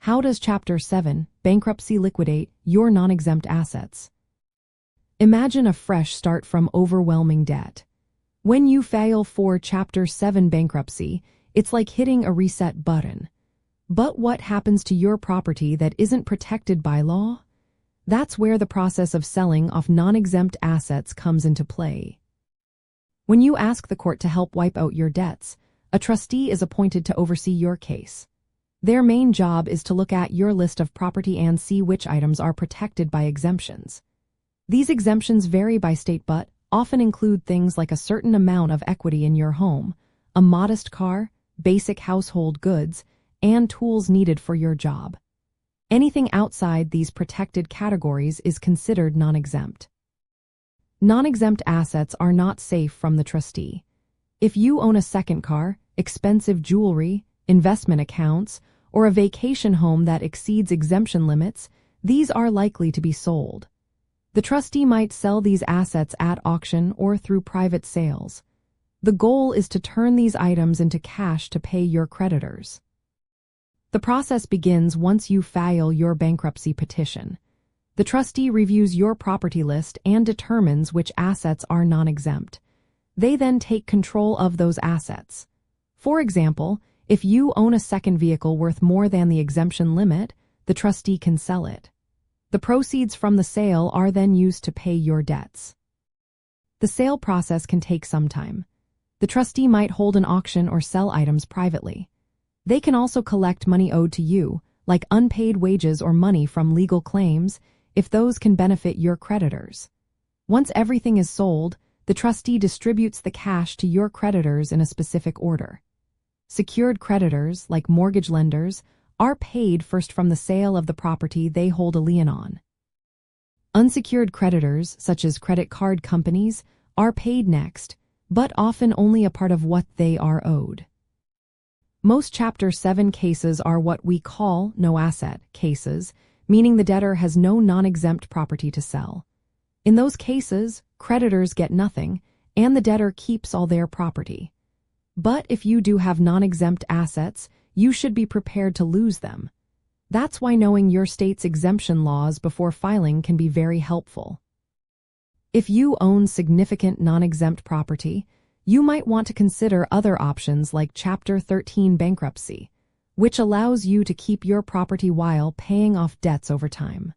How does Chapter 7, Bankruptcy, liquidate your non-exempt assets? Imagine a fresh start from overwhelming debt. When you file for Chapter 7 bankruptcy, it's like hitting a reset button. But what happens to your property that isn't protected by law? That's where the process of selling off non-exempt assets comes into play. When you ask the court to help wipe out your debts, a trustee is appointed to oversee your case. Their main job is to look at your list of property and see which items are protected by exemptions. These exemptions vary by state but often include things like a certain amount of equity in your home, a modest car, basic household goods, and tools needed for your job. Anything outside these protected categories is considered non-exempt. Non-exempt assets are not safe from the trustee. If you own a second car, expensive jewelry, investment accounts, or a vacation home that exceeds exemption limits, these are likely to be sold. The trustee might sell these assets at auction or through private sales. The goal is to turn these items into cash to pay your creditors. The process begins once you file your bankruptcy petition. The trustee reviews your property list and determines which assets are non-exempt. They then take control of those assets. For example, if you own a second vehicle worth more than the exemption limit, the trustee can sell it. The proceeds from the sale are then used to pay your debts. The sale process can take some time. The trustee might hold an auction or sell items privately. They can also collect money owed to you, like unpaid wages or money from legal claims, if those can benefit your creditors. Once everything is sold, the trustee distributes the cash to your creditors in a specific order. Secured creditors, like mortgage lenders, are paid first from the sale of the property they hold a lien on. Unsecured creditors, such as credit card companies, are paid next, but often only a part of what they are owed. Most Chapter 7 cases are what we call no-asset cases, meaning the debtor has no non-exempt property to sell. In those cases, creditors get nothing, and the debtor keeps all their property. But if you do have non-exempt assets, you should be prepared to lose them. That's why knowing your state's exemption laws before filing can be very helpful. If you own significant non-exempt property, you might want to consider other options like Chapter 13 bankruptcy, which allows you to keep your property while paying off debts over time.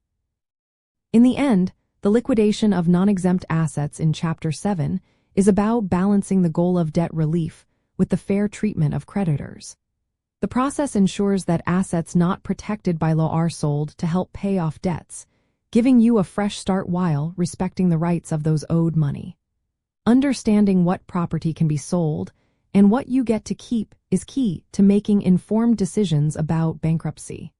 In the end, the liquidation of non-exempt assets in Chapter 7 is about balancing the goal of debt relief with the fair treatment of creditors. The process ensures that assets not protected by law are sold to help pay off debts, giving you a fresh start while respecting the rights of those owed money. Understanding what property can be sold and what you get to keep is key to making informed decisions about bankruptcy.